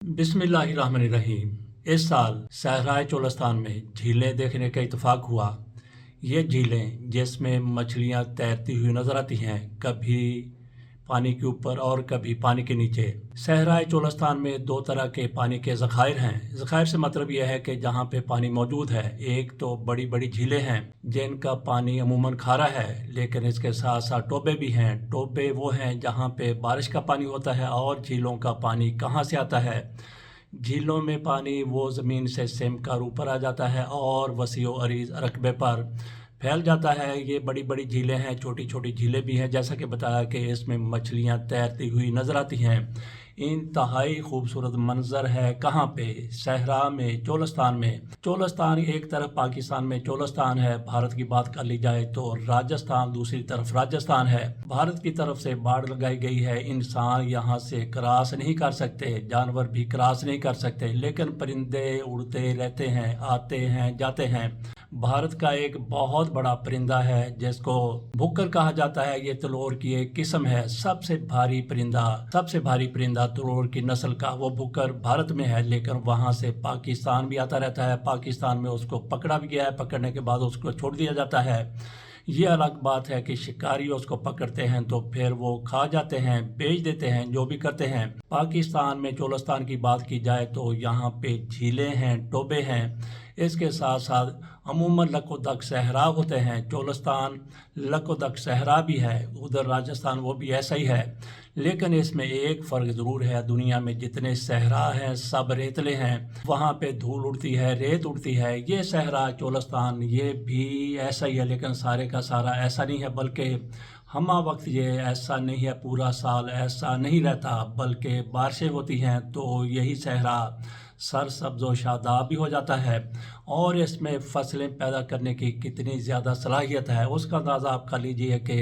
बिस्मिल्लाहिर्रहमानिर्रहीम। इस साल सहराए चोलस्तान में झीलें देखने का इत्तेफाक हुआ। ये झीलें जिसमें मछलियाँ तैरती हुई नजर आती हैं, कभी पानी के ऊपर और कभी पानी के नीचे। सहराए चोलस्तान में दो तरह के पानी के ज़खायर हैं। ज़खायर से मतलब यह है कि जहाँ पे पानी मौजूद है, एक तो बड़ी बड़ी झीलें हैं जिनका पानी अमूमन खारा है, लेकिन इसके साथ साथ टोबे भी हैं। टोबे वो हैं जहाँ पे बारिश का पानी होता है। और झीलों का पानी कहाँ से आता है? झीलों में पानी वो ज़मीन से सिमट कर ऊपर आ जाता है और वसी व अरीज़ रकबे पर फैल जाता है। ये बड़ी बड़ी झीलें हैं, छोटी छोटी झीलें भी हैं। जैसा कि बताया कि इसमें मछलियाँ तैरती हुई नज़र आती हैं। इंतहाई खूबसूरत मंजर है। कहाँ पे? सहरा में, चोलस्तान में। चोलस्तान एक तरफ पाकिस्तान में चोलस्तान है, भारत की बात कर ली जाए तो राजस्थान दूसरी तरफ राजस्थान है। भारत की तरफ से बाड़ लगाई गई है, इंसान यहाँ से क्रॉस नहीं कर सकते, जानवर भी क्रॉस नहीं कर सकते, लेकिन परिंदे उड़ते रहते हैं, आते हैं, जाते हैं। भारत का एक बहुत बड़ा परिंदा है जिसको भुक्कर कहा जाता है। ये तलोर की एक किस्म है। सबसे भारी परिंदा तलोर की नस्ल का वो भुक्कर भारत में है, लेकिन वहां से पाकिस्तान भी आता रहता है। पाकिस्तान में उसको पकड़ा भी गया है, पकड़ने के बाद उसको छोड़ दिया जाता है। ये अलग बात है कि शिकारी उसको पकड़ते हैं तो फिर वो खा जाते हैं, बेच देते हैं, जो भी करते हैं। पाकिस्तान में चोलस्तान की बात की जाए तो यहाँ पे झीलें हैं, टोबे हैं। इसके साथ साथ अमूमन लकोदक सहरा होते हैं। चोलस्तान लकोदक सहरा भी है, उधर राजस्थान वो भी ऐसा ही है। लेकिन इसमें एक फ़र्क ज़रूर है, दुनिया में जितने सहरा हैं सब रेतले हैं। वहाँ पे धूल उड़ती है, रेत उड़ती है। ये सहरा चोलस्तान ये भी ऐसा ही है, लेकिन सारे का सारा ऐसा नहीं है, बल्कि हमा वक्त ये ऐसा नहीं है, पूरा साल ऐसा नहीं रहता, बल्कि बारिशें होती हैं तो यही सहरा सरसब्ज़ व शादाब भी हो जाता है। और इसमें फसलें पैदा करने की कितनी ज़्यादा सलाहियत है उसका अंदाज़ा आप कर लीजिए कि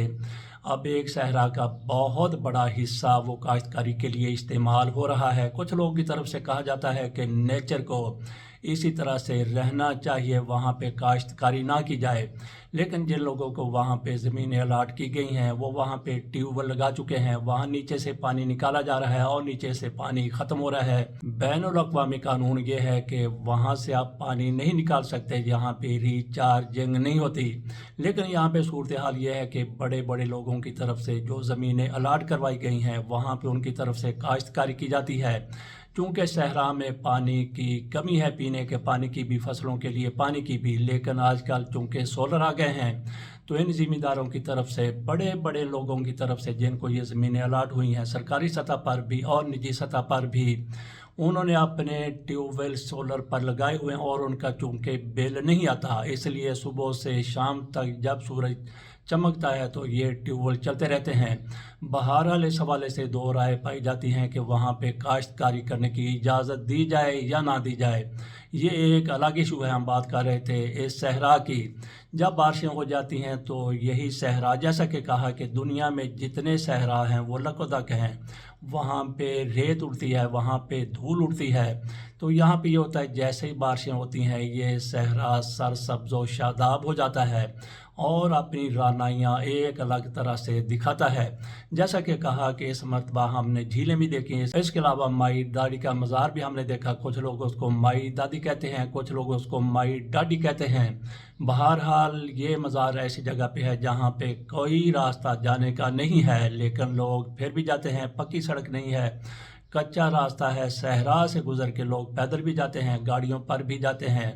अब एक सहरा का बहुत बड़ा हिस्सा वो काश्तकारी के लिए इस्तेमाल हो रहा है। कुछ लोगों की तरफ से कहा जाता है कि नेचर को इसी तरह से रहना चाहिए, वहाँ पे काश्तकारी ना की जाए। लेकिन जिन लोगों को वहाँ पे ज़मीनें अलाट की गई हैं वो वहाँ पे ट्यूबवेल लगा चुके हैं, वहाँ नीचे से पानी निकाला जा रहा है और नीचे से पानी ख़त्म हो रहा है। बैनुल अक़वामी कानून ये है कि वहाँ से आप पानी नहीं निकाल सकते, यहाँ पे रिचार्जिंग नहीं होती। लेकिन यहाँ पे सूरत हाल ये है कि बड़े बड़े लोगों की तरफ से जो ज़मीनें अलाट करवाई गई हैं वहाँ पे उनकी तरफ से काश्तकारी की जाती है। चूँकि सहरा में पानी की कमी है, पीने के पानी की भी, फसलों के लिए पानी की भी, लेकिन आजकल चूँकि सोलर आ गए हैं तो इन ज़िम्मेदारों की तरफ से, बड़े बड़े लोगों की तरफ से जिनको ये ज़मीनें अलाट हुई हैं सरकारी सतह पर भी और निजी सतह पर भी, उन्होंने अपने ट्यूबवेल सोलर पर लगाए हुए हैं और उनका चूँकि बिल नहीं आता, इसलिए सुबह से शाम तक जब सूरज चमकता है तो ये ट्यूबवेल चलते रहते हैं। बहरहाल इस हवाले से दो राय पाई जाती हैं कि वहाँ पे काश्तकारी करने की इजाज़त दी जाए या ना दी जाए। ये एक अलग इशू है। हम बात कर रहे थे इस सहरा की। जब बारिशें हो जाती हैं तो यही सहरा, जैसा कि कहा कि दुनिया में जितने सहरा हैं वो लकोदक हैं, वहाँ पे रेत उड़ती है, वहाँ पे धूल उड़ती है। तो यहाँ पे ये होता है जैसे ही बारिशें होती हैं ये सहरा सरसब्ज़ व शादाब हो जाता है और अपनी रानाइयाँ एक अलग तरह से दिखाता है। जैसा कि कहा कि इस मरतबा हमने झीलें भी देखी, इसके अलावा माई दादी का मज़ार भी हमने देखा। कुछ लोग उसको माई दादी कहते हैं, कुछ लोग उसको माई डाडी कहते हैं। बहरहाल ये मज़ार ऐसी जगह पे है जहाँ पे कोई रास्ता जाने का नहीं है, लेकिन लोग फिर भी जाते हैं। पक्की सड़क नहीं है, कच्चा रास्ता है। सहरा से गुज़र के लोग पैदल भी जाते हैं, गाड़ियों पर भी जाते हैं।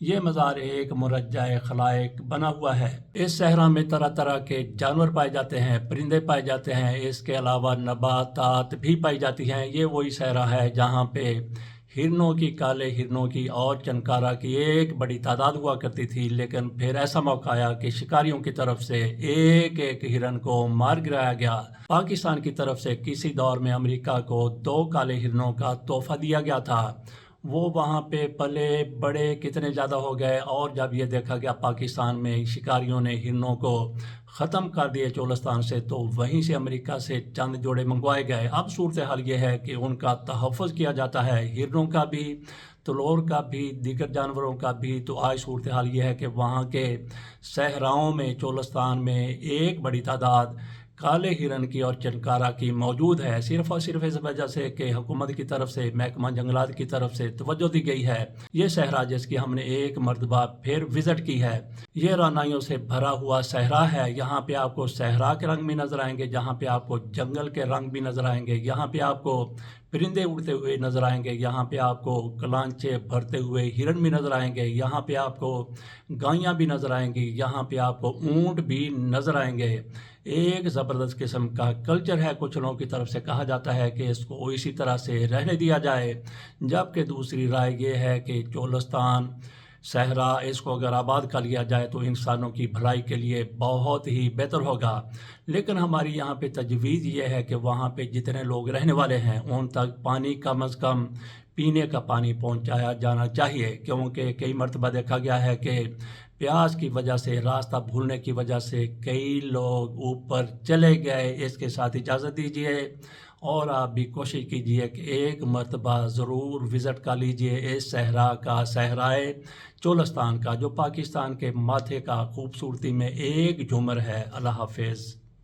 ये मज़ार एक मुरज्जा खलाइक बना हुआ है। इस सहरा में तरह तरह के जानवर पाए जाते हैं, परिंदे पाए जाते हैं, इसके अलावा नबातात भी पाई जाती हैं। ये वही सहरा है जहाँ पे हिरनों की, काले हिरनों की और चनकारा की एक बड़ी तादाद हुआ करती थी, लेकिन फिर ऐसा मौका आया कि शिकारियों की तरफ से एक एक हिरन को मार गिराया गया। पाकिस्तान की तरफ से किसी दौर में अमेरिका को 2 काले हिरनों का तोहफा दिया गया था। वो वहाँ पे पले बड़े कितने ज़्यादा हो गए और जब ये देखा गया पाकिस्तान में शिकारियों ने हिरनों को ख़त्म कर दिए चोलस्तान से, तो वहीं से अमेरिका से चंद जोड़े मंगवाए गए। अब सूरत हाल ये है कि उनका तहफ़्फ़ुज़ किया जाता है, हिरनों का भी, तलोर का भी, दीगर जानवरों का भी। तो आज सूरत हाल ये है कि वहाँ के सहराओं में, चोलस्तान में एक बड़ी तादाद کالے ہرن کی اور چنکارا کی موجود ہے، صرف اور صرف اس وجہ سے کہ حکومت کی طرف سے، محکمہ جنگلات کی طرف سے توجہ دی گئی ہے۔ یہ صحرا جس کی ہم نے ایک مرتبہ پھر وزٹ کی ہے، یہ رعنائیوں سے بھرا ہوا صحرا ہے۔ یہاں پہ آپ کو صحرا کے رنگ بھی نظر آئیں گے، جہاں پہ آپ کو جنگل کے رنگ بھی نظر آئیں گے، یہاں پہ آپ کو پرندے اڑتے ہوئے نظر آئیں گے، یہاں پہ آپ کو کلانچے بھرتے ہوئے ہرن بھی نظر آئیں گے، یہاں پہ آپ کو گائیاں بھی نظر آئیں گی، یہاں پہ آپ کو اونٹ بھی نظر آئیں گے۔ ایک زبردست قسم کا کلچر ہے، کچھ لوگوں کی طرف سے کہا جاتا ہے کہ اس کو اسی طرح سے رہنے دیا جائے، جبکہ دوسری رائے یہ ہے کہ چولستان صحرا اس کو اگر آباد کر لیا جائے تو انسانوں کی بھلائی کے لیے بہت ہی بہتر ہوگا۔ لیکن ہماری یہاں پہ تجویز یہ ہے کہ وہاں پہ جتنے لوگ رہنے والے ہیں ان تک پانی کم از کم پینے کا پانی پہنچایا جانا چاہیے، کیونکہ کئی مرتبہ دیکھا گیا ہے کہ پیاس کی وجہ سے، راستہ بھولنے کی وجہ سے کئی لوگ اوپر چلے گئے۔ اس کے ساتھ اجازت دیجیے اور آپ بھی کوشش کیجیے کہ ایک مرتبہ ضرور وزٹ کر لیجیے اس صحرا کا، صحرائے چولستان کا، جو پاکستان کے ماتھے کا خوبصورتی میں ایک جھومر ہے۔ اللہ حافظ۔